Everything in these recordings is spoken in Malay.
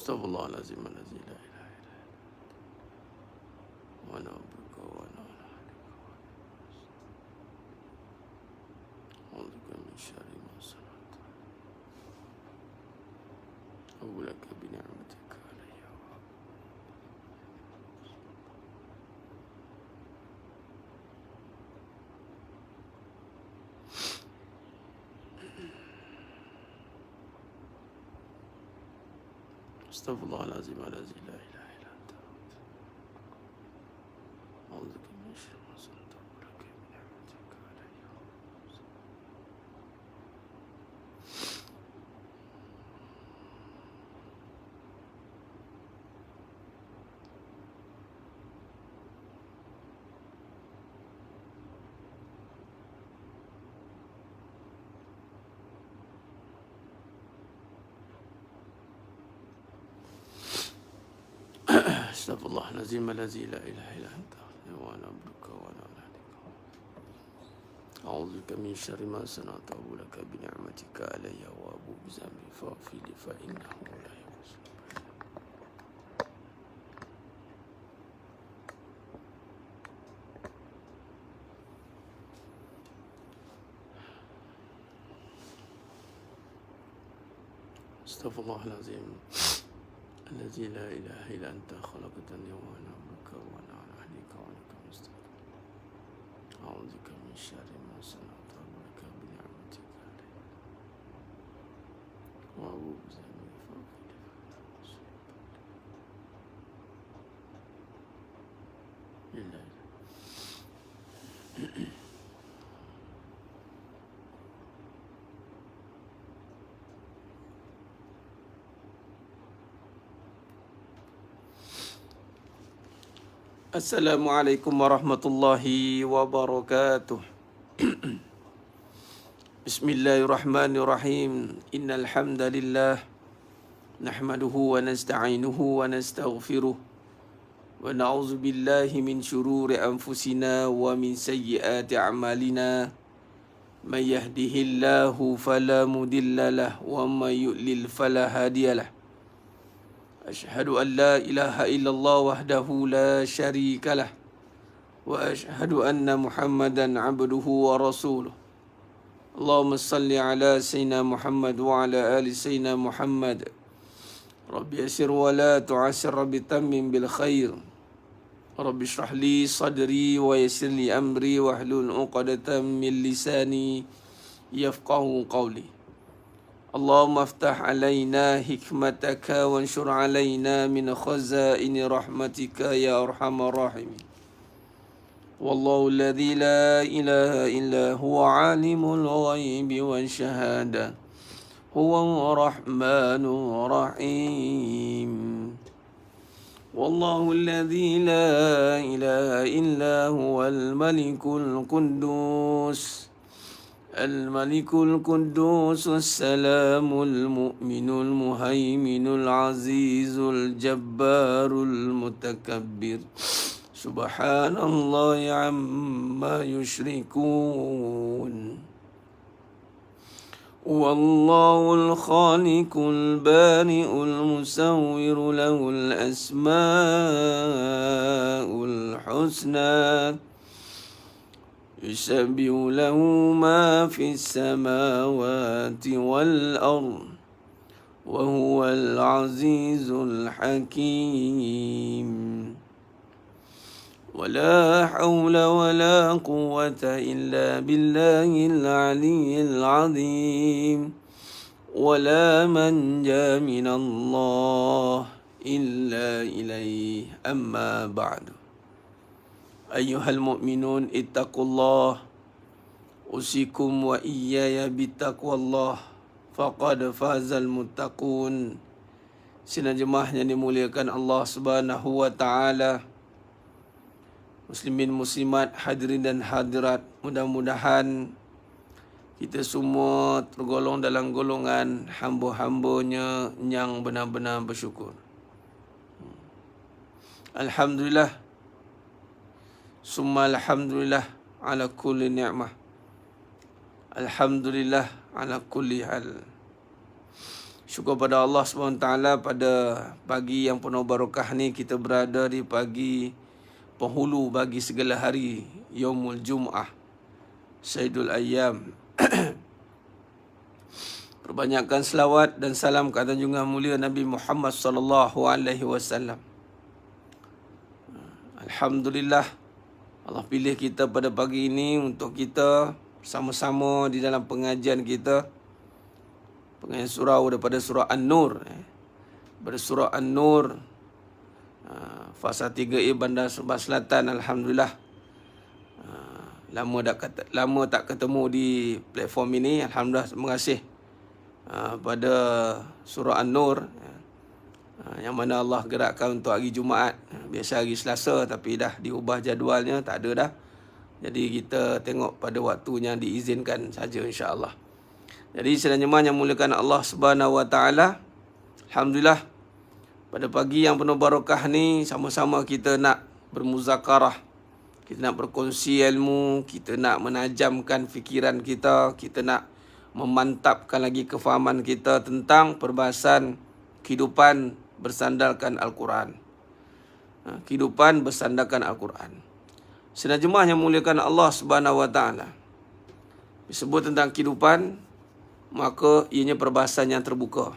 Astaghfirullahalazim allazi la ilaha illa huwa wa na'budu wa na'udzu min syarri ma sana'tu wa laka bi ni'matika alayya wa astaghfirullahalazim allazi la ilaha illa anta a'udzu min syarri ma sana'tu wa laka bi ni'matika alayya wa astaghfirullahalazim allazi la ilaha illa anta wa na'budu wa a'udzu min syarri ma sana'tu wa laka bi ni'matika alayya wa abu bi zambi faghfir li fa innahu la yaghfiru. Astaghfirullahalazim allazi la ilaha illa anta khalaqtani wa ana 'abduka wa ana 'ala ahdika wa 'ahdika mustaqim. A'udzu min syarri ma sana'tu wa laka bi ni'matika alayya wa abu bi zambi faghfir li lillahi. Assalamualaikum warahmatullahi wabarakatuh. Bismillahirrahmanirrahim. Innal hamdalillah nahmaduhu wa nasta'inuhu wa nastaghfiruh wa na'udzu billahi min shururi anfusina wa min sayyiati a'malina. May yahdihillahu fala mudilla lahu wa may yudlil fala hadiyalah. Asyhadu an la ilaha illallah wahdahu la syarika lah wa asyhadu anna Muhammadan abduhu wa rasuluh. Allahumma salli ala sayyidina Muhammad wa ala ali sayyidina Muhammad. Rabbi yassir wa la tu'assir, Rabbi tammim bil khair. Rabbi shrah li sadri wa yassir li amri wa hlul 'uqdatam min lisani yafqahu qawli. Allahumma aftah alaina hikmataka wanshur alaina min khazaini rahmatika ya arhamar rahimin. Wallahu alladhi la ilaha illa huwa alimul ghaibi wash shahada huwa rahmanur rahim. Wallahu alladhi la ilaha illa huwal malikul quddus الملك القدوس السلام المؤمن المهيمن العزيز الجبار المتكبر سبحان الله عما يشركون. والله الخالق البارئ المصور له الأسماء الحسنى يسبح له ما في السماوات والأرض وهو العزيز الحكيم. ولا حول ولا قوة إلا بالله العلي العظيم. ولا منجا من الله إلا إليه. أما بعد. Ayyuhal mu'minun ittaqullah usikum wa iyaya bittaqwallah faqad fazal muttaqun. Sidang jemaah yang dimuliakan Allah Subhanahu wa taala, muslimin muslimat, hadirin dan hadirat, mudah-mudahan kita semua tergolong dalam golongan hamba-hambanya yang benar-benar bersyukur. Alhamdulillah, summa alhamdulillah ala kulli ni'mah. Alhamdulillah ala kulli hal. Syukur pada Allah SWT pada pagi yang penuh barakah ni, kita berada di pagi penghulu bagi segala hari, Yaumul Jum'ah, Sayyidul Ayyam. Perbanyakkan selawat dan salam ke atas junjungan mulia Nabi Muhammad sallallahu alaihi wasallam. Alhamdulillah, Allah pilih kita pada pagi ini untuk kita sama-sama di dalam pengajian kita, pengajian surau daripada surah An-Nur, daripada surah An-Nur, fasa 3A Bandar Sabah Selatan. Alhamdulillah, lama tak ketemu di platform ini. Alhamdulillah, terima kasih pada surah An-Nur, yang mana Allah gerakkan untuk hari Jumaat. Biasa hari Selasa, tapi dah diubah jadualnya, tak ada dah. Jadi kita tengok pada waktu yang diizinkan saja, insya-Allah. Jadi sedang jemaah yang muliakan Allah Subhanahu Wa Taala, alhamdulillah pada pagi yang penuh barakah ni, sama-sama kita nak bermuzakarah, kita nak berkongsi ilmu, kita nak menajamkan fikiran kita, kita nak memantapkan lagi kefahaman kita tentang perbahasan kehidupan bersandarkan Al-Quran. Kehidupan bersandarkan Al-Quran. Sedang jemaah yang muliakan Allah Subhanahu Wa Taala, disebut tentang kehidupan, maka ianya perbahasan yang terbuka,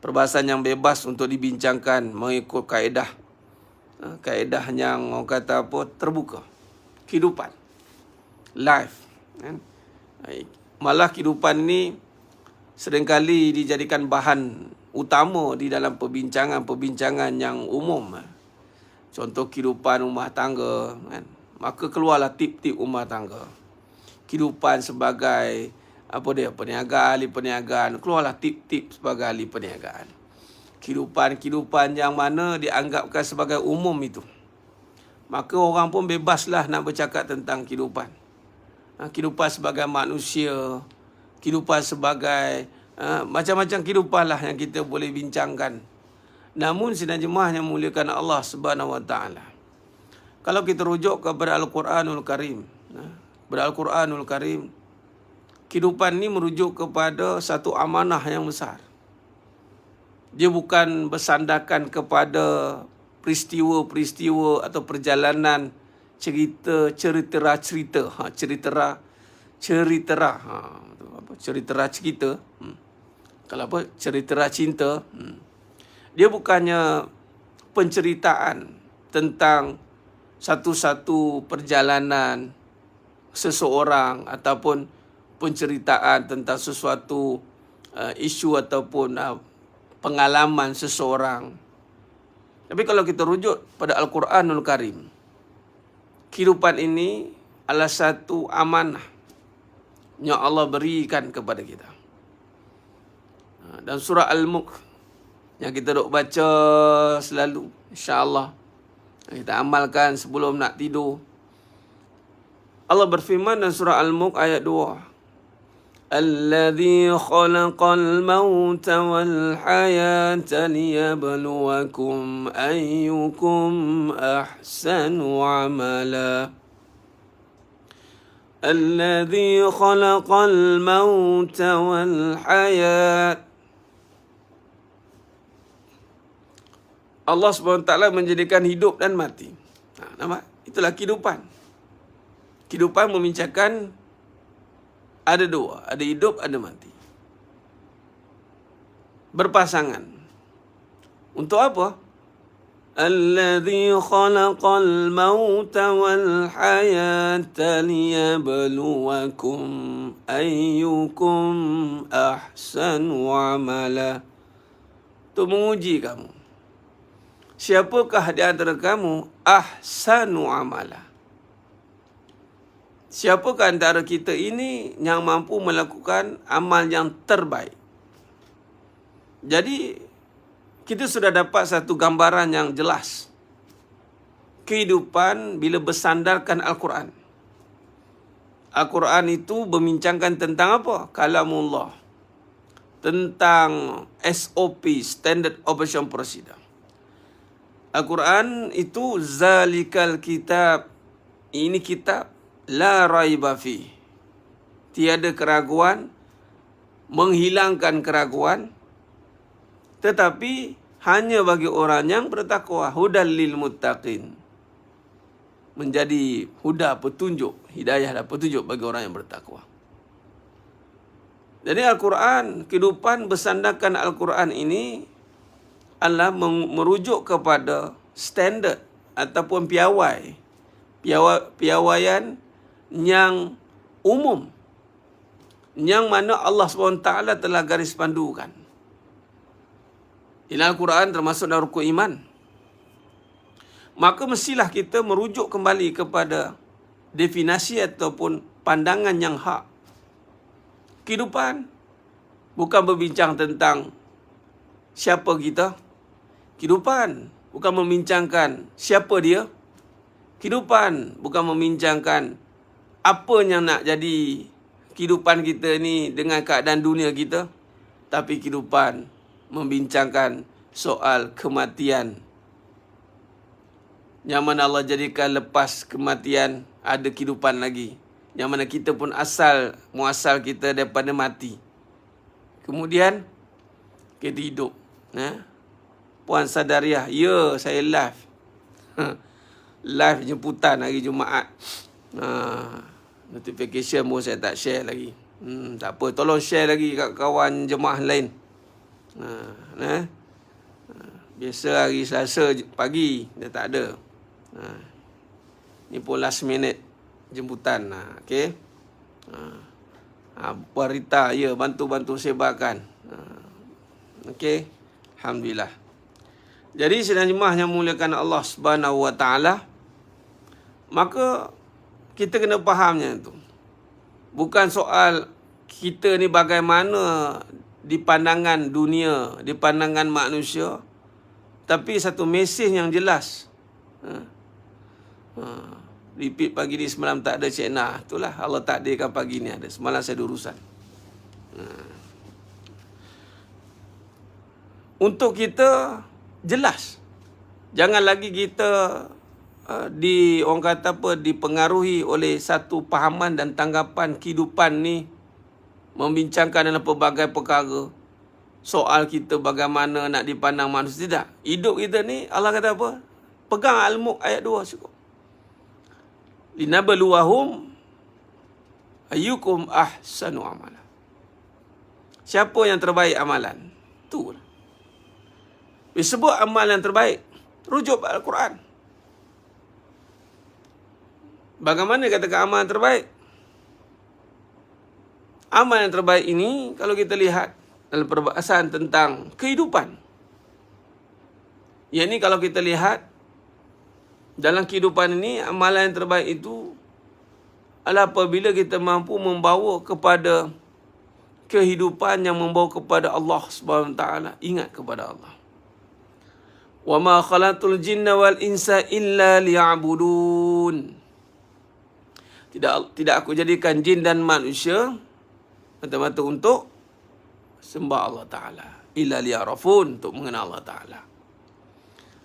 perbahasan yang bebas untuk dibincangkan mengikut kaedah yang orang kata apa, terbuka. Kehidupan, life, kan? Malah kehidupan ni seringkali dijadikan bahan utama di dalam perbincangan yang umum. Contoh kehidupan rumah tangga, kan? Maka keluarlah tip-tip rumah tangga. Kehidupan sebagai perniagaan, ahli perniagaan, keluarlah tip-tip sebagai ahli perniagaan. Kehidupan yang mana dianggapkan sebagai umum itu, maka orang pun bebaslah nak bercakap tentang kehidupan. Kehidupan sebagai manusia, kehidupan sebagai macam-macam kehidupan lah yang kita boleh bincangkan. Namun sidang jemaah yang muliakan Allah Subhanahu Wa Taala, kalau kita rujuk kepada Al-Quranul Karim, kepada Al-Quranul Karim, kehidupan ni merujuk kepada satu amanah yang besar. Dia bukan bersandarkan kepada peristiwa-peristiwa atau perjalanan cerita cerita. Kalau apa, cerita cinta. Dia bukannya penceritaan tentang satu-satu perjalanan seseorang ataupun penceritaan tentang sesuatu isu ataupun pengalaman seseorang. Tapi kalau kita rujuk pada Al-Quranul Karim, kehidupan ini adalah satu amanah yang Allah berikan kepada kita. Dan surah Al-Mulk yang kita duk baca selalu, insya-Allah kita amalkan sebelum nak tidur. Allah berfirman dalam surah Al-Mulk ayat 2, Alladzi khalaqal mauta wal hayata liyabluwakum ayyukum ahsanu amala. Alladzi khalaqal mauta wal hayata, Allah SWT menjadikan hidup dan mati. Nampak? Itulah kehidupan. Kehidupan membincangkan ada dua, ada hidup, ada mati. Berpasangan. Untuk apa? Alladzi khalaqal mauta wal hayata liyabluwakum ayyukum ahsanu amala. Untuk menguji kamu, siapakah di antara kamu ahsanu amala? Siapakah antara kita ini yang mampu melakukan amal yang terbaik? Jadi, kita sudah dapat satu gambaran yang jelas. Kehidupan bila bersandarkan Al-Quran. Al-Quran itu membincangkan tentang apa? Kalamullah. Tentang SOP, Standard Operation Procedure. Al-Quran itu zalikal kitab. Ini kitab la raiba fi. Tiada keraguan, menghilangkan keraguan, tetapi hanya bagi orang yang bertakwa. Hudal lil muttaqin. Menjadi huda, petunjuk, hidayah dan petunjuk bagi orang yang bertakwa. Jadi Al-Quran, kehidupan bersandarkan Al-Quran ini adalah merujuk kepada standard ataupun piawaian yang umum, yang mana Allah SWT telah garis pandukan. Ini Al-Quran termasuk dalam rukun iman. Maka mestilah kita merujuk kembali kepada definisi ataupun pandangan yang hak. Kehidupan bukan berbincang tentang siapa kita. Kehidupan bukan membincangkan siapa dia. Kehidupan bukan membincangkan apa yang nak jadi kehidupan kita ni dengan keadaan dunia kita. Tapi kehidupan membincangkan soal kematian. Yang mana Allah jadikan lepas kematian ada kehidupan lagi. Yang mana kita pun muasal kita daripada mati. Kemudian kita hidup. Puan Sadariah, ya saya live. Live jemputan hari Jumaat. Notification pun saya tak share lagi. Tak apa, tolong share lagi kat kawan jemaah lain. Biasa hari Selasa pagi dia tak ada. Ni pun last minute jemputan. Okey. Puan Rita, ya, bantu sebarkan. Okey. Alhamdulillah. Jadi sedang jemaah yang muliakan Allah Subhanahu Wa Taala, maka kita kena fahamnya itu. Bukan soal kita ni bagaimana di pandangan dunia, di pandangan manusia, tapi satu mesej yang jelas. Repeat pagi ni semalam tak ada Cik Nah. Itulah Allah takdirkan pagi ni ada. Semalam saya ada urusan. Untuk kita jelas. Jangan lagi kita orang kata apa, dipengaruhi oleh satu pahaman dan tanggapan kehidupan ni membincangkan dalam pelbagai perkara. Soal kita bagaimana nak dipandang manusia. Tidak. Hidup kita ni Allah kata apa? Pegang Al-Mulk ayat 2 cukup. Linabluwahum ayyukum ahsanu amala. Siapa yang terbaik amalan? Itulah. Disebut amalan yang terbaik, rujuk Al-Quran. Bagaimana katakan amalan terbaik? Amalan yang terbaik ini kalau kita lihat dalam perbahasan tentang kehidupan. Yang ini kalau kita lihat dalam kehidupan ini, amalan yang terbaik itu adalah apabila kita mampu membawa kepada kehidupan yang membawa kepada Allah Subhanahu Wa Taala. Ingat kepada Allah. Wa ma khalaqtul jinna wal insa illa liya'budun. Tidak aku jadikan jin dan manusia mata-mata untuk sembah Allah Ta'ala. Illa liya'rafun, untuk mengenal Allah Ta'ala.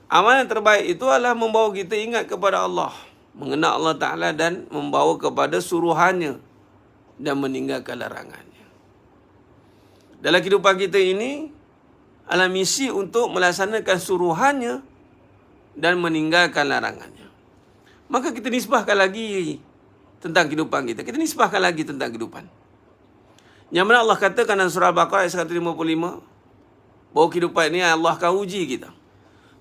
Amalan yang terbaik itu adalah membawa kita ingat kepada Allah, mengenal Allah Ta'ala dan membawa kepada suruhannya dan meninggalkan larangannya. Dalam kehidupan kita ini adalah misi untuk melaksanakan suruhannya dan meninggalkan larangannya. Maka kita nisbahkan lagi tentang kehidupan kita. Kita nisbahkan lagi tentang kehidupan. Yang mana Allah katakan dalam surah Al-Baqarah ayat 155 bahawa kehidupan ini Allah akan uji kita.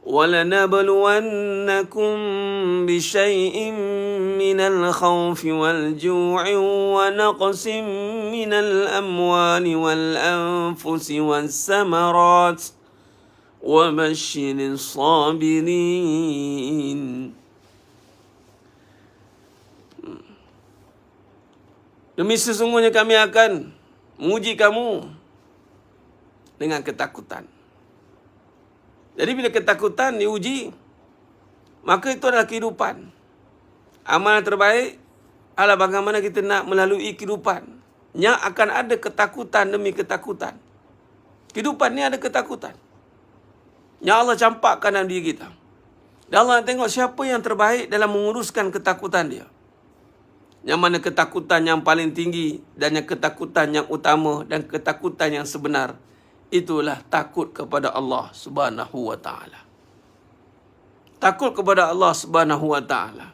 وَلَنَبْلُوَنَّكُمْ بِشَيْءٍ مِّنَ الْخَوْفِ وَالْجُوعِ وَنَقْصٍ مِّنَ الْأَمْوَالِ وَالْأَنفُسِ وَالثَّمَرَاتِ وَبَشِّرِ الصَّابِرِينَ. Demi sesungguhnya kami akan menguji kamu dengan ketakutan. Jadi bila ketakutan diuji, maka itu adalah kehidupan. Amalan terbaik adalah bagaimana kita nak melalui kehidupan yang akan ada ketakutan demi ketakutan. Kehidupan ni ada ketakutan yang Allah campakkan dalam diri kita. Dan Allah nak tengok siapa yang terbaik dalam menguruskan ketakutan dia. Yang mana ketakutan yang paling tinggi dan yang ketakutan yang utama dan ketakutan yang sebenar, itulah takut kepada Allah Subhanahu wa taala. Takut kepada Allah Subhanahu wa taala.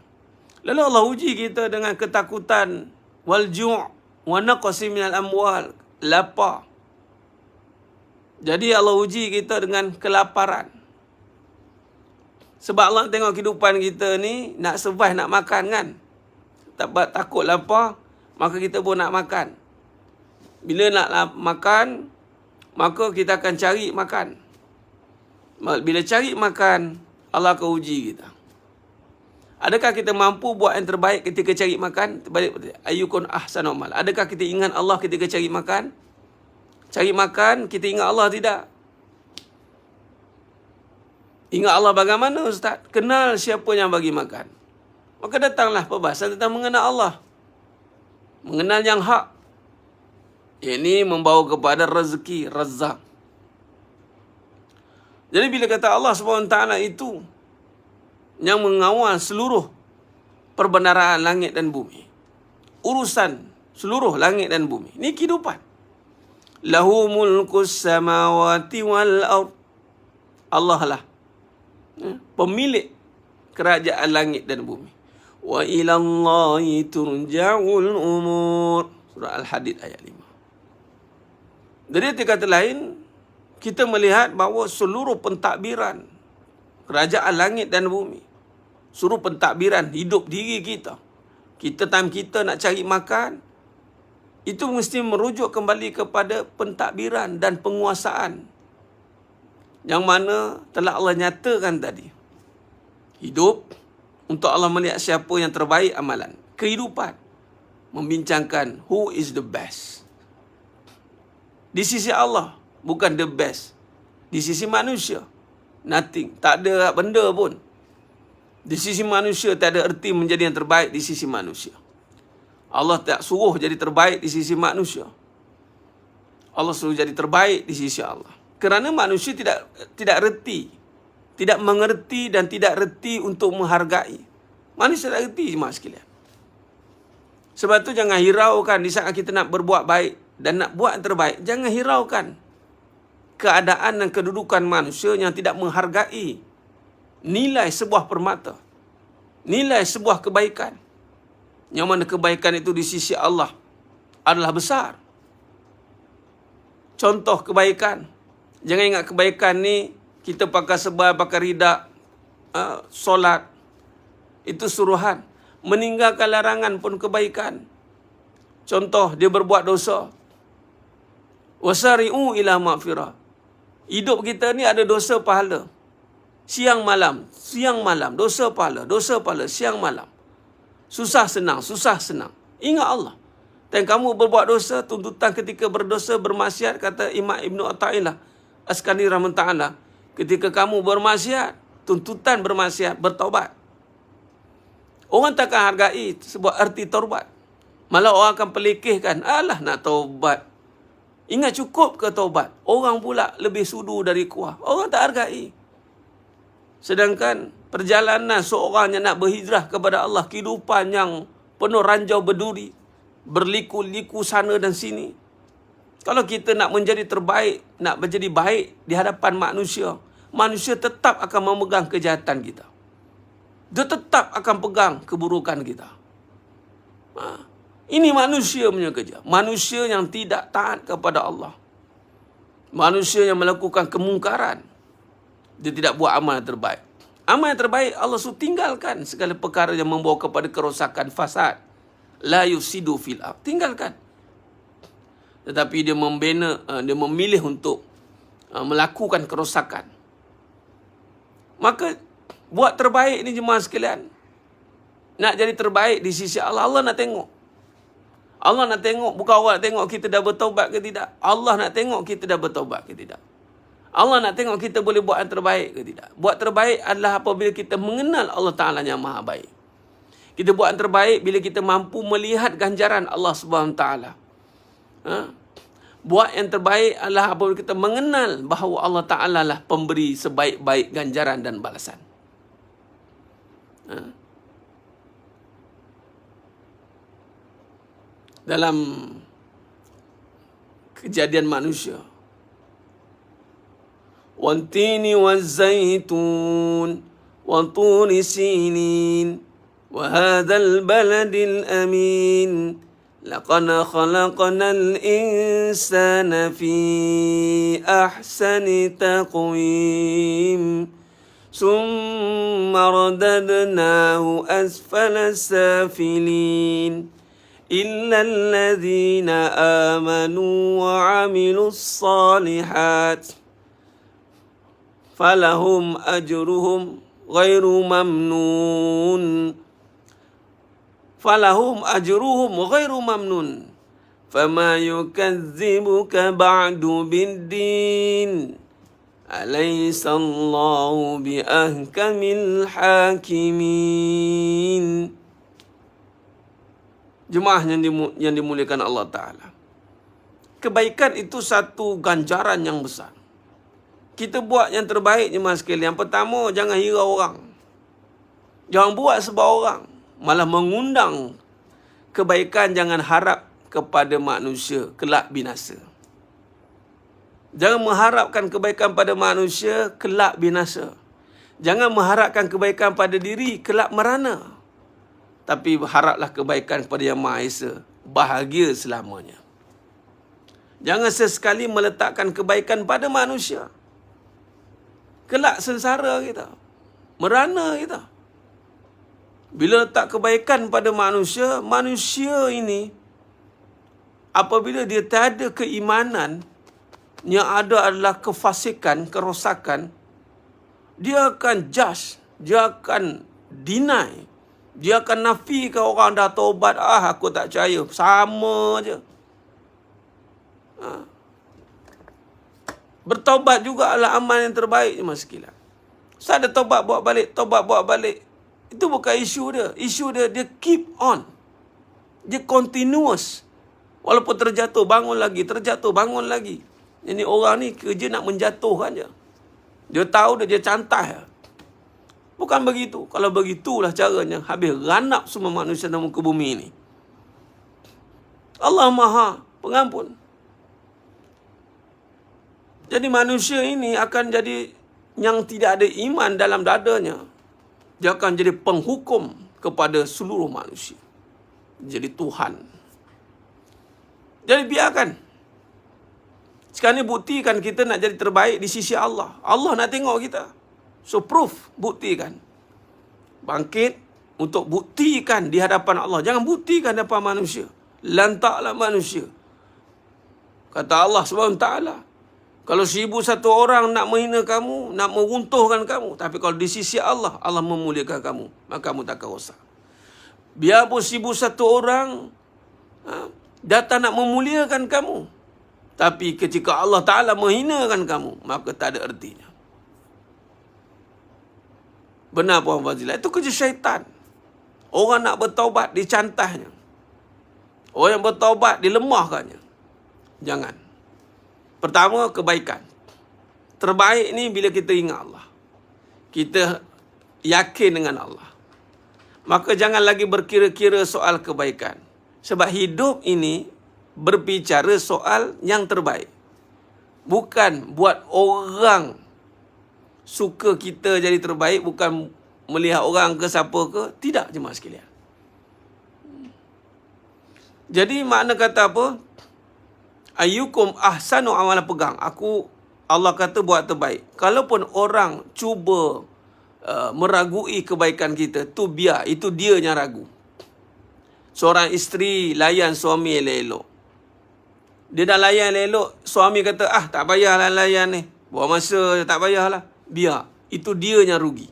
Lalu Allah uji kita dengan ketakutan wal ju' wa naqsi minal amwal, lapar. Jadi Allah uji kita dengan kelaparan. Sebab Allah tengok kehidupan kita ni nak survive, nak makan kan. Takut lapar, maka kita pun nak makan. Bila nak makan, maka kita akan cari makan. Bila cari makan, Allah akan uji kita. Adakah kita mampu buat yang terbaik ketika cari makan? Ayyukun ahsanu amal. Adakah kita ingat Allah ketika cari makan? Cari makan, kita ingat Allah tidak? Ingat Allah bagaimana, Ustaz? Kenal siapa yang bagi makan. Maka datanglah perbahasan tentang mengenal Allah. Mengenal yang hak. Ini membawa kepada rezeki, razak. Jadi bila kata Allah SWT itu yang mengawal seluruh perbendaharaan langit dan bumi. Urusan seluruh langit dan bumi. Ini kehidupan. Lahu mulkus samawati wal ard. Allah lah pemilik kerajaan langit dan bumi. Wa ilallahi turja'ul umur. Surah Al-Hadid ayat 5. Jadi kata lain, kita melihat bahawa seluruh pentadbiran kerajaan langit dan bumi, seluruh pentadbiran hidup diri kita, time kita nak cari makan, itu mesti merujuk kembali kepada pentadbiran dan penguasaan yang mana telah Allah nyatakan tadi. Hidup untuk Allah melihat siapa yang terbaik amalan. Kehidupan membincangkan who is the best. Di sisi Allah bukan the best. Di sisi manusia nothing, tak ada benda pun. Di sisi manusia tak ada erti menjadi yang terbaik di sisi manusia. Allah tak suruh jadi terbaik di sisi manusia. Allah suruh jadi terbaik di sisi Allah. Kerana manusia tidak reti, tidak mengerti dan tidak reti untuk menghargai. Manusia tak reti, jemaah sekalian. Sebab tu jangan hiraukan di saat kita nak berbuat baik dan nak buat yang terbaik. Jangan hiraukan keadaan dan kedudukan manusia yang tidak menghargai nilai sebuah permata, nilai sebuah kebaikan. Yang mana kebaikan itu di sisi Allah adalah besar. Contoh kebaikan. Jangan ingat kebaikan ni kita pakai sebal, pakai ridak, solat. Itu suruhan. Meninggalkan larangan pun kebaikan. Contoh, dia berbuat dosa. Wasari'u ila maghfirah. Hidup kita ni ada dosa pahala. Siang malam, dosa pahala, siang malam. Susah senang. Ingat Allah. Dan kamu berbuat dosa, tuntutan ketika berdosa, bermaksiat, kata Imam Ibn Atta'illah Askani rahmat ta'ala, ketika kamu bermaksiat, tuntutan bermaksiat, bertaubat. Orang takkan hargai sebuah arti taubat. Malah orang akan pelikihkan, alah nak taubat. Ingat cukup ke taubat? Orang pula lebih sudu dari kuah. Orang tak hargai. Sedangkan perjalanan seorang yang nak berhijrah kepada Allah, kehidupan yang penuh ranjau berduri, berliku-liku sana dan sini. Kalau kita nak menjadi terbaik, nak menjadi baik di hadapan manusia, manusia tetap akan memegang kejahatan kita. Dia tetap akan pegang keburukan kita. Ini manusia punya kerja. Manusia yang tidak taat kepada Allah. Manusia yang melakukan kemungkaran. Dia tidak buat amal yang terbaik. Amal yang terbaik Allah suruh tinggalkan segala perkara yang membawa kepada kerosakan, fasad. La yusidu fil ard. Tinggalkan. Tetapi dia dia memilih untuk melakukan kerosakan. Maka buat terbaik ni jemaah sekalian. Nak jadi terbaik di sisi Allah, Allah nak tengok. Allah nak tengok, bukan orang nak tengok kita dah bertaubat ke tidak. Allah nak tengok kita dah bertaubat ke tidak. Allah nak tengok kita boleh buat yang terbaik ke tidak. Buat terbaik adalah apabila kita mengenal Allah Ta'ala yang maha baik. Kita buat yang terbaik bila kita mampu melihat ganjaran Allah Subhanahu Taala. Buat yang terbaik adalah apabila kita mengenal bahawa Allah Ta'ala lah pemberi sebaik-baik ganjaran dan balasan. Dalam kejadian manusia, wantini wazzaitun wa turi sinin wa hadzal baladil amin laqad khalaqnal insana fi ahsani taqwim summa radadnahu asfala safilin إلا الذين آمنوا وعملوا الصالحات فلهم أجرهم غير ممنون فما يكذبك بعد بالدين أليس الله بأحكم الحاكمين. Jemaah yang dimuliakan Allah Ta'ala. Kebaikan itu satu ganjaran yang besar. Kita buat yang terbaik, jemaah sekalian. Yang pertama, jangan hira orang. Jangan buat sebab orang. Malah mengundang kebaikan, jangan harap kepada manusia kelak binasa. Jangan mengharapkan kebaikan pada manusia kelak binasa. Jangan mengharapkan kebaikan pada diri kelak merana. Tapi haraplah kebaikan kepada Yang Maha Esa, bahagia selamanya. Jangan sesekali meletakkan kebaikan pada manusia, kelak sengsara kita, merana kita. Bila letak kebaikan pada manusia, manusia ini apabila dia tiada keimanan, yang ada adalah kefasikan, kerosakan, dia akan judge, dia akan deny, dia akan nafikan orang dah taubat. Aku tak percaya. Sama je. Bertaubat juga adalah amal yang terbaik, jemaah sekalian. Ada taubat buat balik, taubat buat balik. Itu bukan isu dia. Isu dia, dia keep on. Dia continuous. Walaupun terjatuh, bangun lagi. Terjatuh, bangun lagi. Ini orang ni kerja nak menjatuhkan je. Dia tahu dia cantai. Bukan begitu. Kalau begitulah caranya, habis ranap semua manusia dalam muka bumi ini. Allah Maha Pengampun. Jadi manusia ini akan jadi yang tidak ada iman dalam dadanya. Dia akan jadi penghukum kepada seluruh manusia. Jadi Tuhan. Jadi biarkan. Sekarang ni buktikan kita nak jadi terbaik di sisi Allah. Allah nak tengok kita. So proof, buktikan. Bangkit untuk buktikan di hadapan Allah. Jangan buktikan di hadapan manusia. Lantaklah manusia. Kata Allah SWT, kalau 1,000 orang nak menghina kamu, nak meruntuhkan kamu, tapi kalau di sisi Allah, Allah memuliakan kamu, maka kamu takkan rosak. Biarpun 1,000 orang datang nak memuliakan kamu, tapi ketika Allah Ta'ala menghinakan kamu, maka tak ada ertinya. Benar puan Fazilah. Itu kerja syaitan. Orang nak bertaubat, dicantahnya. Orang yang bertaubat, dilemahkannya. Jangan. Pertama, kebaikan. Terbaik ni bila kita ingat Allah. Kita yakin dengan Allah. Maka jangan lagi berkira-kira soal kebaikan. Sebab hidup ini berbicara soal yang terbaik. Bukan buat orang suka kita jadi terbaik, bukan melihat orang ke siapa ke. Tidak, jemaah sekalian. Jadi makna kata apa? Ayyukum ahsanu amala, pegang. Allah kata buat terbaik. Kalaupun orang cuba meragui kebaikan kita, tu biar. Itu dia yang ragu. Seorang isteri layan suami elok-elok. Dia dah layan elok, suami kata, tak payahlah layan ni. Buang masa, tak payahlah. Biar. Itu dia yang rugi.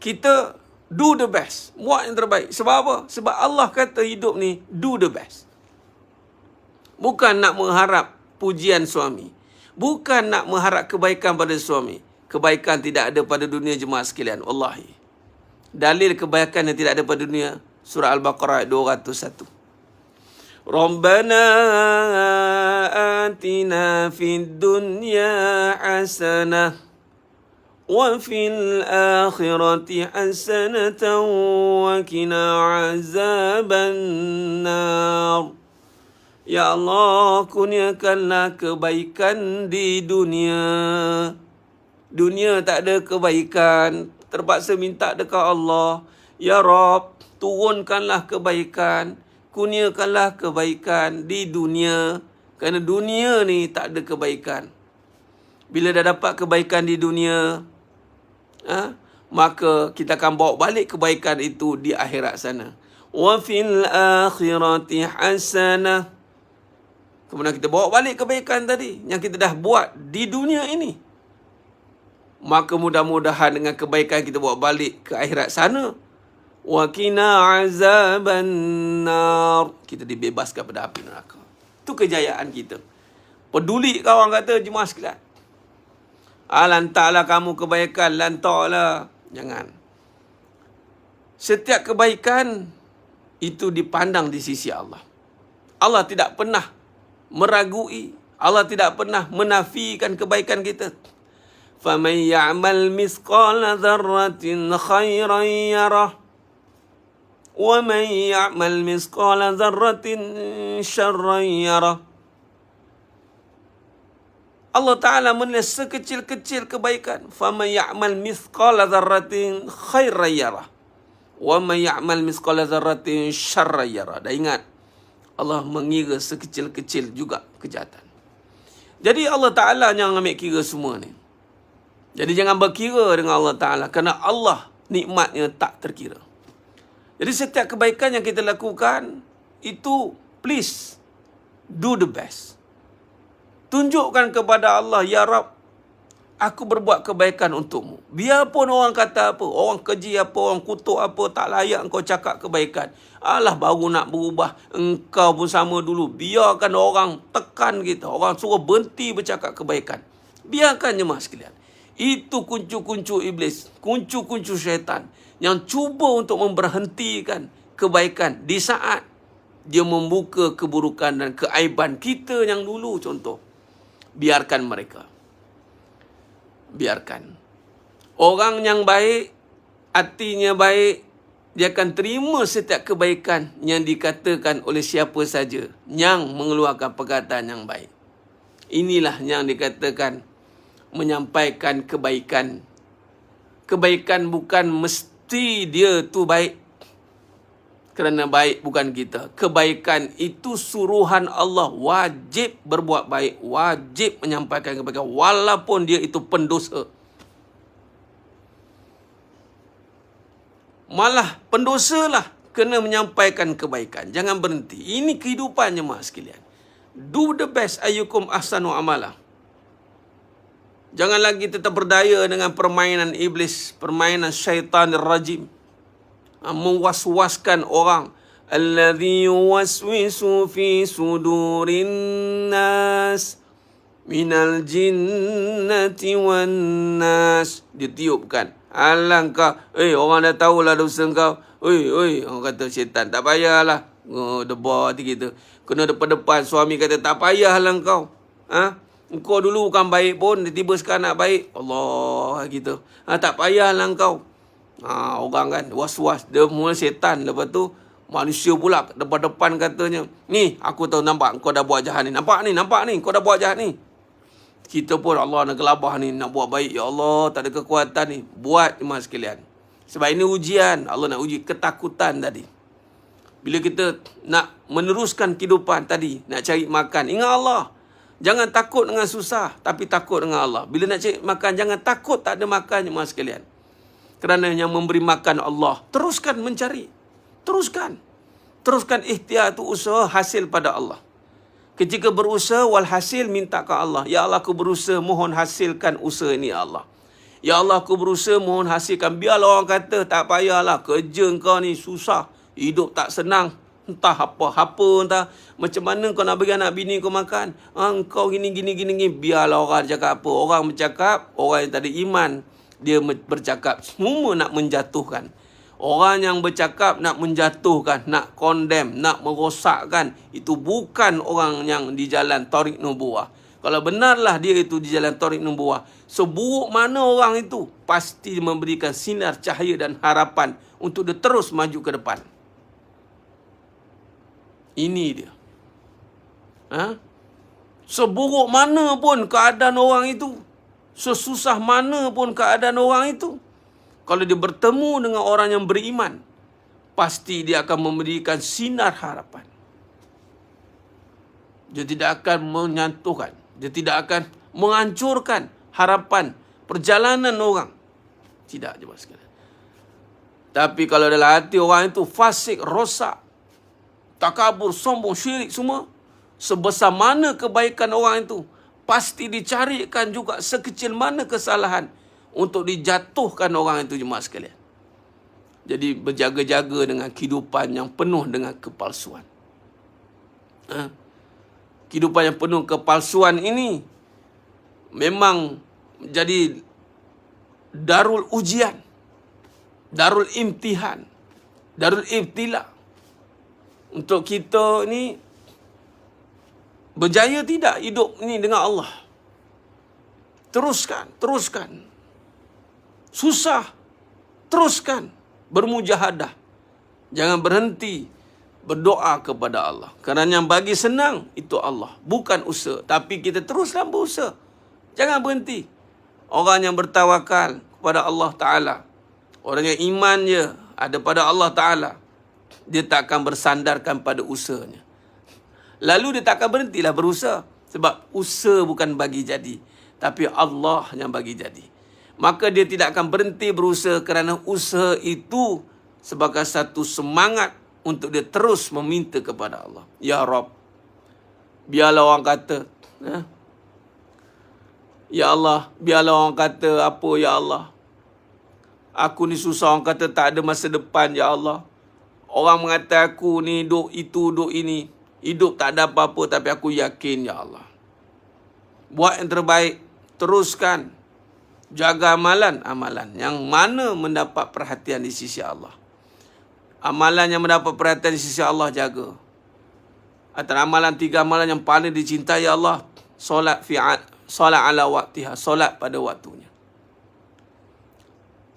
Kita do the best. Buat yang terbaik. Sebab apa? Sebab Allah kata hidup ni, do the best. Bukan nak mengharap pujian suami. Bukan nak mengharap kebaikan pada suami. Kebaikan tidak ada pada dunia, jemaah sekalian. Wallahi. Dalil kebaikan yang tidak ada pada dunia, Surah Al-Baqarah ayat 201. Rabbana atina fid dunya hasanah wa fil akhirati hasanatan wa qina azaban nar. Ya Allah, kurniakanlah kebaikan di dunia. Dunia tak ada kebaikan, terpaksa minta dekat Allah. Ya Rabb, turunkanlah kebaikan, kurniakanlah kebaikan di dunia. Kerana dunia ni tak ada kebaikan. Bila dah dapat kebaikan di dunia, maka kita akan bawa balik kebaikan itu di akhirat sana. Wa fil akhirati hasanah. Kemudian kita bawa balik kebaikan tadi yang kita dah buat di dunia ini. Maka mudah-mudahan dengan kebaikan kita bawa balik ke akhirat sana. Wa qina azaban nar. Kita dibebaskan pada api neraka. Itu kejayaan kita. Peduli kawan kata jemaah sekalian. Lantaklah kamu kebaikan, lantaklah. Jangan. Setiap kebaikan itu dipandang di sisi Allah. Allah tidak pernah meragui. Allah tidak pernah menafikan kebaikan kita. فَمَنْ يَعْمَلْ مِثْقَالَ ذَرَّةٍ خَيْرًا يَرَهُ وَمَنْ يَعْمَلْ مِثْقَالَ ذَرَّةٍ شَرًّا يَرَهُ. Allah Ta'ala menilai sekecil-kecil kebaikan. فَمَنْ يَعْمَلْ مِثْقَالَ ذَرَّةٍ خَيْرًا يَرَهُ وَمَنْ يَعْمَلْ مِثْقَالَ ذَرَّةٍ شَرًّا يَرَهُ. Dan ingat, Allah mengira sekecil-kecil juga kejahatan. Jadi Allah Ta'ala yang ambil kira semua ni. Jadi jangan berkira dengan Allah Ta'ala. Kerana Allah nikmatnya tak terkira. Jadi setiap kebaikan yang kita lakukan, itu please do the best. Tunjukkan kepada Allah, Ya Rab, aku berbuat kebaikan untukmu. Biarpun orang kata apa, orang keji apa, orang kutuk apa, tak layak engkau cakap kebaikan. Alah, baru nak berubah, engkau pun sama dulu. Biarkan orang tekan kita, orang suruh berhenti bercakap kebaikan. Biarkan jemaah sekalian. Itu kuncu-kuncu iblis, kuncu-kuncu syaitan yang cuba untuk memberhentikan kebaikan di saat dia membuka keburukan dan keaiban kita yang dulu contoh. Biarkan mereka. Biarkan. Orang yang baik, hatinya baik, dia akan terima setiap kebaikan yang dikatakan oleh siapa saja yang mengeluarkan perkataan yang baik. Inilah yang dikatakan menyampaikan kebaikan. Kebaikan bukan mesti dia tu baik. Kerana baik bukan kita. Kebaikan itu suruhan Allah. Wajib berbuat baik. Wajib menyampaikan kebaikan. Walaupun dia itu pendosa. Malah pendosa lah kena menyampaikan kebaikan. Jangan berhenti. Ini kehidupan jemaah sekalian. Do the best ayyukum ahsanu amalah. Jangan lagi tetap berdaya dengan permainan iblis, permainan syaitanir rajim. Mewas-waskan orang. Alladhi yuwaswisu fi sudurin nas minal jinnati wan nas. Ditiupkan. Alangkah, orang dah tahulah dosa kau. Orang kata syaitan, tak payahlah. Debar hati kita. Kena depan-depan, suami kata, tak payahlah kau. Engkau dulu bukan baik pun, tiba-tiba sekarang nak baik. Allah, gitu. Tak payahlah kau. Orang kan, was-was. Dia mula setan. Lepas tu, manusia pula depan-depan katanya, ni, aku tahu nampak kau dah buat jahat ni. Nampak ni, kau dah buat jahat ni. Kita pun Allah nak gelabah ni, nak buat baik. Ya Allah, tak ada kekuatan ni. Buat jemaah sekalian. Sebab ini ujian. Allah nak uji ketakutan tadi. Bila kita nak meneruskan kehidupan tadi, nak cari makan, ingat Allah. Jangan takut dengan susah, tapi takut dengan Allah. Bila nak cari makan, jangan takut tak ada makan jemaah sekalian. Kerana yang memberi makan Allah. Teruskan mencari. Teruskan. Teruskan ikhtiar tu usaha hasil pada Allah. Ketika berusaha, walhasil minta ke Allah. Ya Allah, aku berusaha, mohon hasilkan usaha ini ya Allah. Ya Allah, aku berusaha, mohon hasilkan. Biarlah orang kata, tak payahlah, kerja kau ni susah. Hidup tak senang. Entah apa-apa, entah macam mana kau nak bagi anak bini kau makan. Kau gini. Biarlah orang cakap apa. Orang bercakap, orang yang tak ada iman, dia bercakap, semua nak menjatuhkan. Orang yang bercakap nak menjatuhkan, nak condemn, nak merosakkan, itu bukan orang yang di jalan Thariq Nubuwah. Kalau benarlah dia itu di jalan Thariq Nubuwah, seburuk mana orang itu, pasti memberikan sinar cahaya dan harapan untuk dia terus maju ke depan. Ini dia. Seburuk mana pun keadaan orang itu, sesusah mana pun keadaan orang itu, kalau dia bertemu dengan orang yang beriman, pasti dia akan memberikan sinar harapan. Dia tidak akan menyantuhkan, dia tidak akan menghancurkan harapan perjalanan orang. Tidak, jemaah sekalian. Tapi kalau dalam hati orang itu fasik, rosak, takabur, sombong, syirik semua, sebesar mana kebaikan orang itu, pasti dicarikan juga sekecil mana kesalahan untuk dijatuhkan orang itu, jemaah sekalian. Jadi berjaga-jaga dengan kehidupan yang penuh dengan kepalsuan. Kehidupan yang penuh kepalsuan ini memang jadi darul ujian, darul imtihan, darul ibtila. Untuk kita ni berjaya tidak hidup ni dengan Allah. Teruskan. Susah, teruskan bermujahadah. Jangan berhenti berdoa kepada Allah. Kerana yang bagi senang itu Allah, bukan usaha. Tapi kita teruslah berusaha. Jangan berhenti. Orang yang bertawakal kepada Allah Ta'ala, orang yang imannya ada pada Allah Ta'ala, dia tak akan bersandarkan pada usahanya. Lalu dia tak akan berhentilah berusaha. Sebab usaha bukan bagi jadi, tapi Allah yang bagi jadi. Maka dia tidak akan berhenti berusaha, kerana usaha itu sebagai satu semangat untuk dia terus meminta kepada Allah. Ya Rabb, biarlah orang kata, ya Allah, biarlah orang kata apa, ya Allah. Aku ni susah, orang kata tak ada masa depan, ya Allah. Orang mengata aku ni duk itu, duk ini, hidup tak ada apa-apa, tapi aku yakin, ya Allah. Buat yang terbaik, teruskan. Jaga amalan yang mana mendapat perhatian di sisi Allah. Amalan yang mendapat perhatian di sisi Allah, jaga. Antara amalan, 3 amalan yang paling dicintai Allah, solat ala waktiha, solat pada waktunya.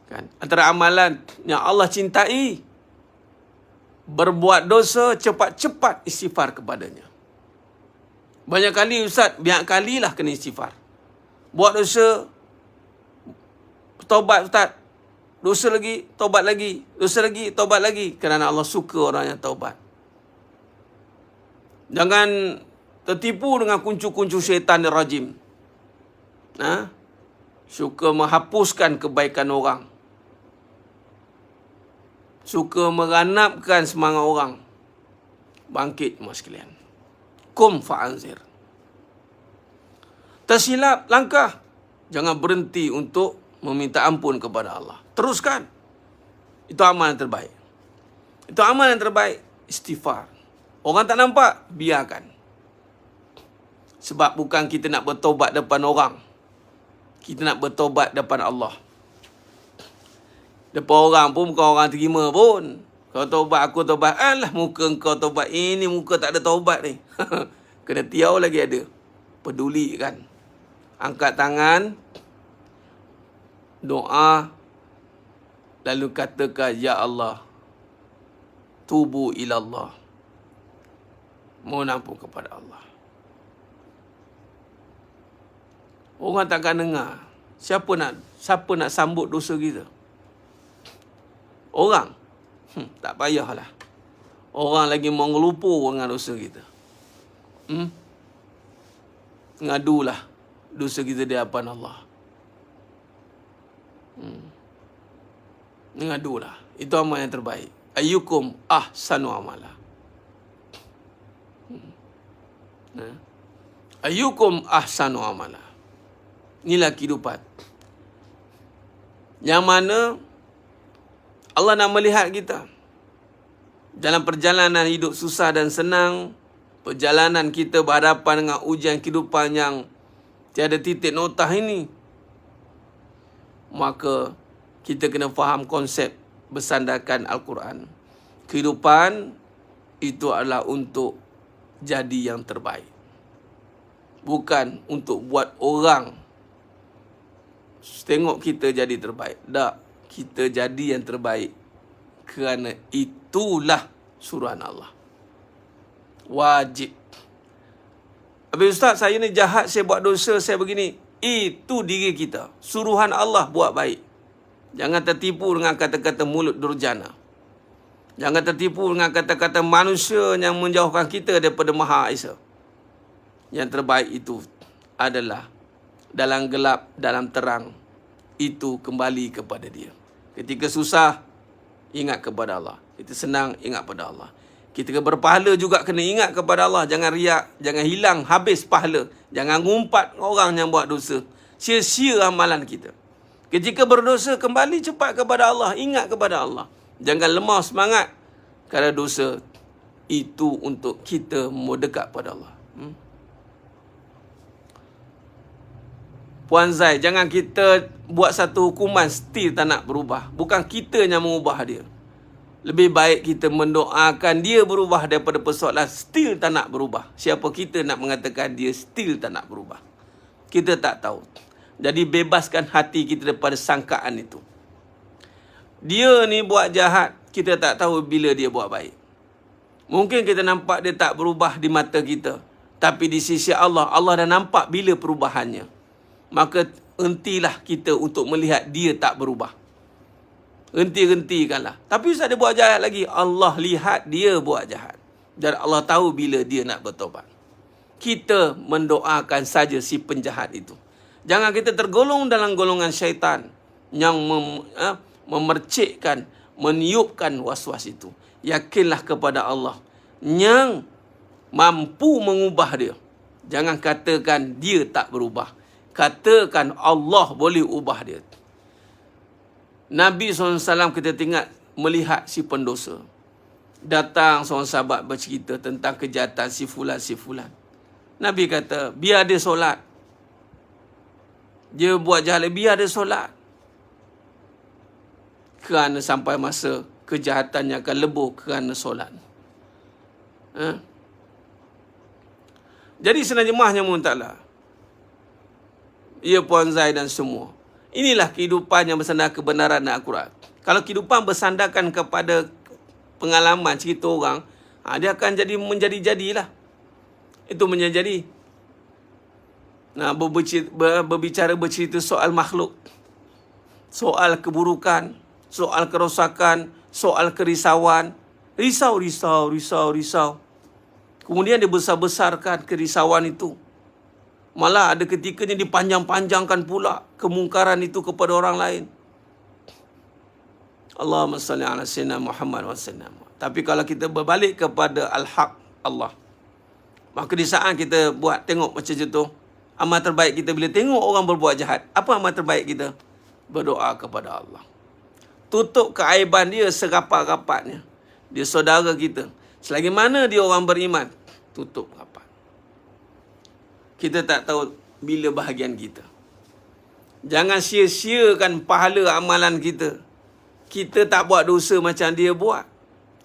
Kan? Antara amalan yang Allah cintai, berbuat dosa, cepat-cepat istighfar kepadanya. Banyak kali Ustaz, banyak kalilah kena istighfar. Buat dosa, taubat Ustaz. Dosa lagi, taubat lagi. Dosa lagi, taubat lagi. Kerana Allah suka orang yang taubat. Jangan tertipu dengan kuncu-kuncu syaitan dan rajim. Suka menghapuskan kebaikan orang. Suka meranapkan semangat orang. Bangkit, mas sekalian. Kum fa'anzir. Tersilap langkah, jangan berhenti untuk meminta ampun kepada Allah. Teruskan. Itu amal yang terbaik. Itu amal yang terbaik. Istighfar. Orang tak nampak, biarkan. Sebab bukan kita nak bertobat depan orang. Kita nak bertobat depan Allah. Depan orang pun bukan orang terima pun. Kau tobat, aku tobat. Alah, muka kau tobat. Ini muka tak ada tobat ni. Kena tiaw lagi ada. Peduli kan. Angkat tangan. Doa. Lalu katakan, Ya Allah, tubu ilallah. Mohon ampun kepada Allah. Orang takkan dengar. Siapa nak sambut dosa kita? Orang. Tak payahlah. Orang lagi mengelupur dengan dosa kita. Ngadulah dosa kita di hadapan Allah. Ngadulah. Itu amal yang terbaik. Ayyukum ahsanu amala. Ayyukum ahsanu amala. Inilah kehidupan. Yang mana Allah nak melihat kita dalam perjalanan hidup susah dan senang, perjalanan kita berhadapan dengan ujian kehidupan yang tiada titik notah ini. Maka kita kena faham konsep bersandarkan Al-Quran. Kehidupan itu adalah untuk jadi yang terbaik. Bukan untuk buat orang tengok kita jadi terbaik. Tak, kita jadi yang terbaik kerana itulah suruhan Allah. Wajib. Habis Ustaz, saya ni jahat, saya buat dosa, saya begini. Itu diri kita. Suruhan Allah buat baik. Jangan tertipu dengan kata-kata mulut durjana. Jangan tertipu dengan kata-kata manusia yang menjauhkan kita daripada Maha Esa. Yang terbaik itu adalah dalam gelap, dalam terang, itu kembali kepada Dia. Ketika susah, ingat kepada Allah. Kita senang, ingat kepada Allah. Ketika berpahala juga kena ingat kepada Allah. Jangan riak, jangan hilang habis pahala. Jangan ngumpat orang yang buat dosa. Sia-sia amalan kita. Ketika berdosa, kembali cepat kepada Allah. Ingat kepada Allah. Jangan lemah semangat. Kerana dosa itu untuk kita mau dekat pada Allah. Puan Zai, jangan kita buat satu hukuman still tak nak berubah. Bukan kita yang mengubah dia. Lebih baik kita mendoakan dia berubah daripada persoalan still tak nak berubah. Siapa kita nak mengatakan dia still tak nak berubah? Kita tak tahu. Jadi bebaskan hati kita daripada sangkaan itu. Dia ni buat jahat, kita tak tahu bila dia buat baik. Mungkin kita nampak dia tak berubah di mata kita. Tapi di sisi Allah, Allah dah nampak bila perubahannya. Maka hentilah kita untuk melihat dia tak berubah. Hentikanlah. Tapi Ustaz dia buat jahat lagi. Allah lihat dia buat jahat. Dan Allah tahu bila dia nak bertobat. Kita mendoakan saja si penjahat itu. Jangan kita tergolong dalam golongan syaitan yang memercikkan, meniupkan was-was itu. Yakinlah kepada Allah yang mampu mengubah dia. Jangan katakan dia tak berubah. Katakan Allah boleh ubah dia. Nabi SAW kita tengok melihat si pendosa. Datang seorang sahabat bercerita tentang kejahatan si fulan. Nabi kata, biar dia solat. Dia buat jahat, biar dia solat. Kerana sampai masa kejahatannya akan lebur kerana solat. Jadi senang jemaahnya muntaklah. Ya Puan Zai dan semua. Inilah kehidupan yang bersandar kebenaran dan Al-Quran. Kalau kehidupan bersandarkan kepada pengalaman cerita orang, dia akan menjadi-jadilah. Itu menjadi. Nah, bercerita soal makhluk, soal keburukan, soal kerosakan, soal kerisauan. Risau. Kemudian dia besar-besarkan kerisauan itu. Malah ada ketikanya dipanjang-panjangkan pula kemungkaran itu kepada orang lain. Allahumma salli ala sayyidina Muhammad wa sallam. Tapi kalau kita berbalik kepada al-haq Allah, maka di saat kita buat tengok macam tu, amal terbaik kita bila tengok orang berbuat jahat, apa amal terbaik kita? Berdoa kepada Allah. Tutup keaiban dia serapat-rapatnya. Dia saudara kita. Selagi mana dia orang beriman, tutup rapat. Kita tak tahu bila bahagian kita. Jangan sia-siakan pahala amalan kita. Kita tak buat dosa macam dia buat.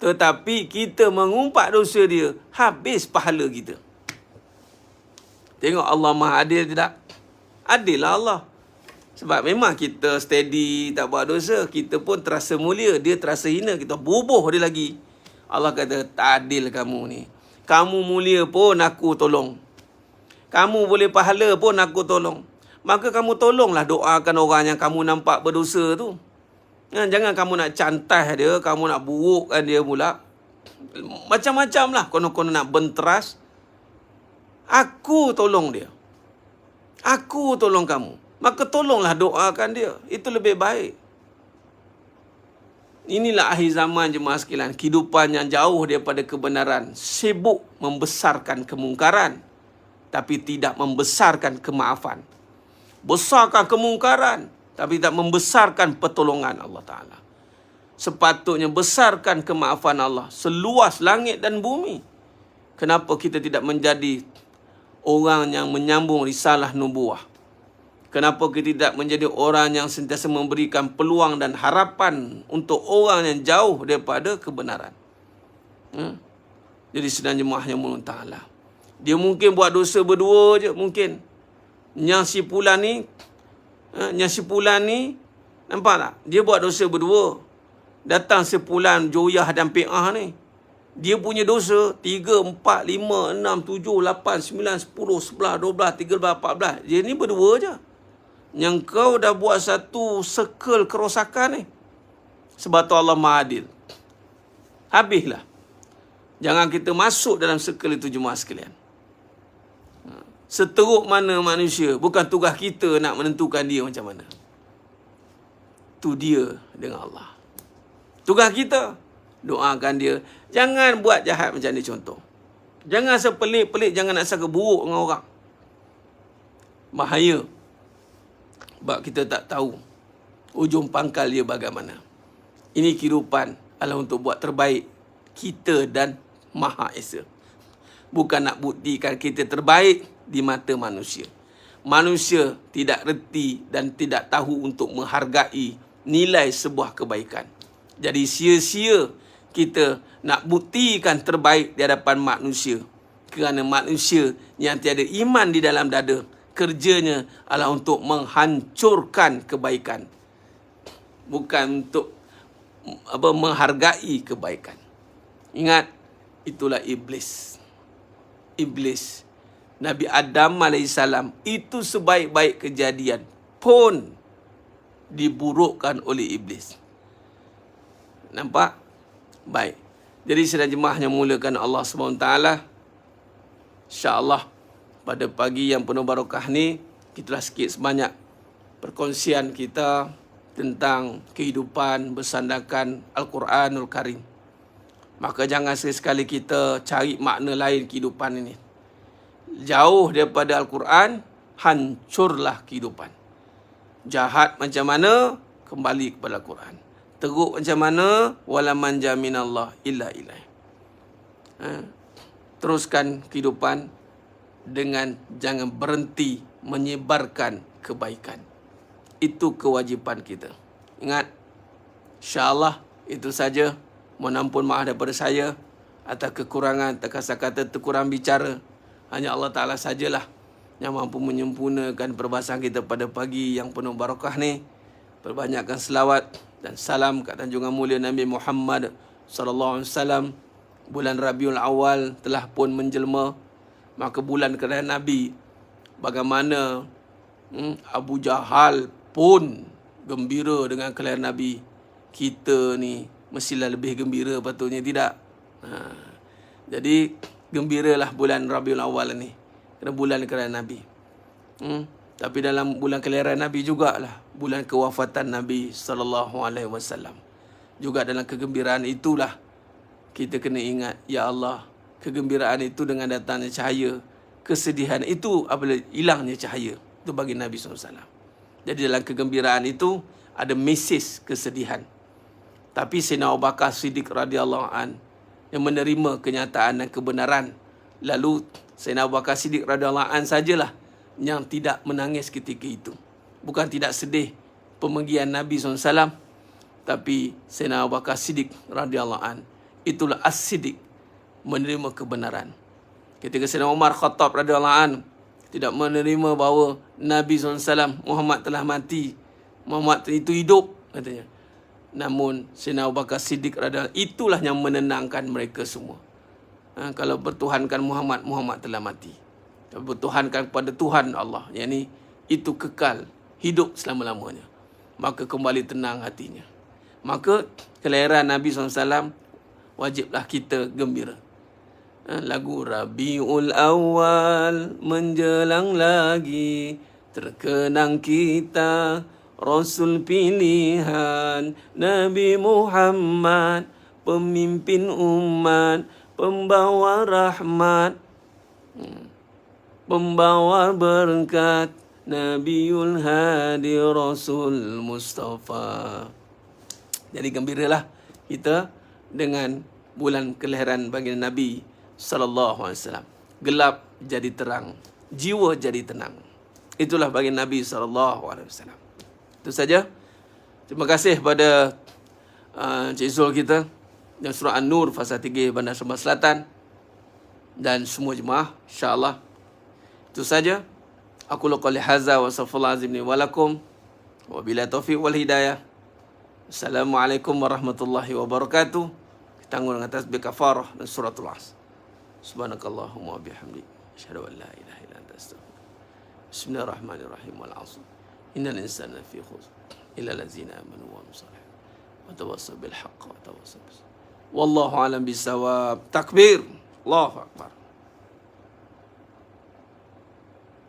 Tetapi kita mengumpat dosa dia, habis pahala kita. Tengok Allah Maha Adil tidak? Adil lah Allah. Sebab memang kita steady, tak buat dosa, kita pun terasa mulia, dia terasa hina, kita bubuh dia lagi. Allah kata, tak adil kamu ni. Kamu mulia pun aku tolong. Kamu boleh pahala pun aku tolong. Maka kamu tolonglah doakan orang yang kamu nampak berdosa tu. Jangan kamu nak cantai dia, kamu nak burukkan dia pula. Macam-macam lah. Konon-konon nak benteras. Aku tolong dia. Aku tolong kamu. Maka tolonglah doakan dia. Itu lebih baik. Inilah akhir zaman jemaah sekalian. Kehidupan yang jauh daripada kebenaran. Sibuk membesarkan kemungkaran. Tapi tidak membesarkan kemaafan. Besarkan kemungkaran. Tapi tak membesarkan pertolongan Allah Ta'ala. Sepatutnya besarkan kemaafan Allah seluas langit dan bumi. Kenapa kita tidak menjadi orang yang menyambung risalah nubuah? Kenapa kita tidak menjadi orang yang sentiasa memberikan peluang dan harapan untuk orang yang jauh daripada kebenaran? Jadi sedang jemaah yang mulia ta'ala, dia mungkin buat dosa berdua je, mungkin. Yang si Fulan ni, nampak tak? Dia buat dosa berdua. Datang si Fulan Joyah dan Pi'ah ni, dia punya dosa 3, 4, 5, 6, 7, 8, 9, 10, 11, 12, 13, 14. Dia ni berdua je. Yang kau dah buat satu circle kerosakan ni. Sebab tu Allah Maha Adil. Habislah. Jangan kita masuk dalam circle itu, jemaah sekalian. Seteruk mana manusia, bukan tugas kita nak menentukan dia macam mana. Tu dia dengan Allah. Tugas kita, doakan dia. Jangan buat jahat macam ni contoh. Jangan sepelik-pelik, jangan nak sangka buruk dengan orang. Bahaya. Sebab kita tak tahu ujung pangkal dia bagaimana. Ini kehidupan adalah untuk buat terbaik kita dan Maha Esa. Bukan nak buktikan kita terbaik di mata manusia. Manusia tidak reti dan tidak tahu untuk menghargai nilai sebuah kebaikan. Jadi sia-sia kita nak buktikan terbaik di hadapan manusia. Kerana manusia yang tiada iman di dalam dada, kerjanya adalah untuk menghancurkan kebaikan. Bukan untuk menghargai kebaikan. Ingat, itulah iblis. Iblis. Nabi Adam AS itu sebaik-baik kejadian pun diburukkan oleh iblis. Nampak? Baik. Jadi sedang jemaah yang mulakan Allah SWT, insya-Allah pada pagi yang penuh barakah ni, kita sikit sebanyak perkongsian kita tentang kehidupan bersandarkan Al-Quranul Karim. Maka jangan sekali-sekali kita cari makna lain kehidupan ini. Jauh daripada Al-Quran, hancurlah kehidupan. Jahat macam mana, kembali kepada Al-Quran. Teruk macam mana, wala manja minallah illa ilaih. Teruskan kehidupan dengan jangan berhenti menyebarkan kebaikan. Itu kewajipan kita. Ingat, insya-Allah itu saja. Mohon ampun maaf daripada saya atas kekurangan, kata-kata terkurang bicara. Hanya Allah Ta'ala sajalah yang mampu menyempurnakan perbahasan kita pada pagi yang penuh barakah ni. Perbanyakkan selawat dan salam kat junjungan mulia Nabi Muhammad SAW. Bulan Rabiul Awal telah pun menjelma. Maka bulan kelahiran Nabi, bagaimana Abu Jahal pun gembira dengan kelahiran Nabi, kita ni mestilah lebih gembira patutnya, tidak? Jadi gembiralah bulan Rabiul Awal ni, kerana bulan kelahiran Nabi. Tapi dalam bulan kelahiran Nabi jugalah bulan kewafatan Nabi SAW. Juga dalam kegembiraan itulah kita kena ingat, ya Allah, kegembiraan itu dengan datangnya cahaya, kesedihan itu apabila hilangnya cahaya. Itu bagi Nabi SAW. Jadi dalam kegembiraan itu ada mesej kesedihan. Tapi Sayyidina Abu Bakar Siddiq radhiyallahu an yang menerima kenyataan dan kebenaran. Lalu Sayyidina Abu Bakar Siddiq radhiyallahu an sajalah yang tidak menangis ketika itu. Bukan tidak sedih pemergian Nabi SAW, tapi Sayyidina Abu Bakar Siddiq radhiyallahu an, itulah as-siddiq, menerima kebenaran. Ketika Sayyidina Umar Khattab radhiyallahu an tidak menerima bahawa Nabi SAW, Muhammad telah mati, Muhammad itu hidup, katanya. Namun Sayyidina Abu Bakar Siddiq radhiyallahu an, itulah yang menenangkan mereka semua. Kalau bertuhankan Muhammad, Muhammad telah mati. Kalau bertuhankan kepada Tuhan Allah, yakni itu kekal, hidup selama-lamanya, maka kembali tenang hatinya. Maka kelahiran Nabi SAW wajiblah kita gembira. Lagu Rabiul Awal menjelang lagi, terkenang kita Rasul pilihan Nabi Muhammad, pemimpin umat, pembawa rahmat, pembawa berkat, Nabiul Hadi Rasul Mustafa. Jadi gembiralah kita dengan bulan kelahiran baginda Nabi SAW. Gelap jadi terang, jiwa jadi tenang. Itulah bagi Nabi SAW. Itu saja. Terima kasih pada Encik Zul kita dan surah An-Nur fasa 3 Bandar Sumber Selatan dan semua jemaah, insya-Allah. Itu saja. Aku qouli hadza wa astaghfirullahal azim li wa lakum wa billahi taufiq wal hidayah. Assalamualaikum warahmatullahi wabarakatuh. Kita tanggung dengan tasbih kafarah dan suratul Asr. Subhanakallahumma wa bihamdik, asyhadu an la ilaha illa anta astaghfiruka. Bismillahirrahmanirrahim. Wal 'asr. Innal insana lafi khusr illa allazina amanu wa amilus salihati wa tawassaw bil haqqi wa tawassaw bis sabr. Wallahu a'lam bissawab. Takbir. Allahu akbar.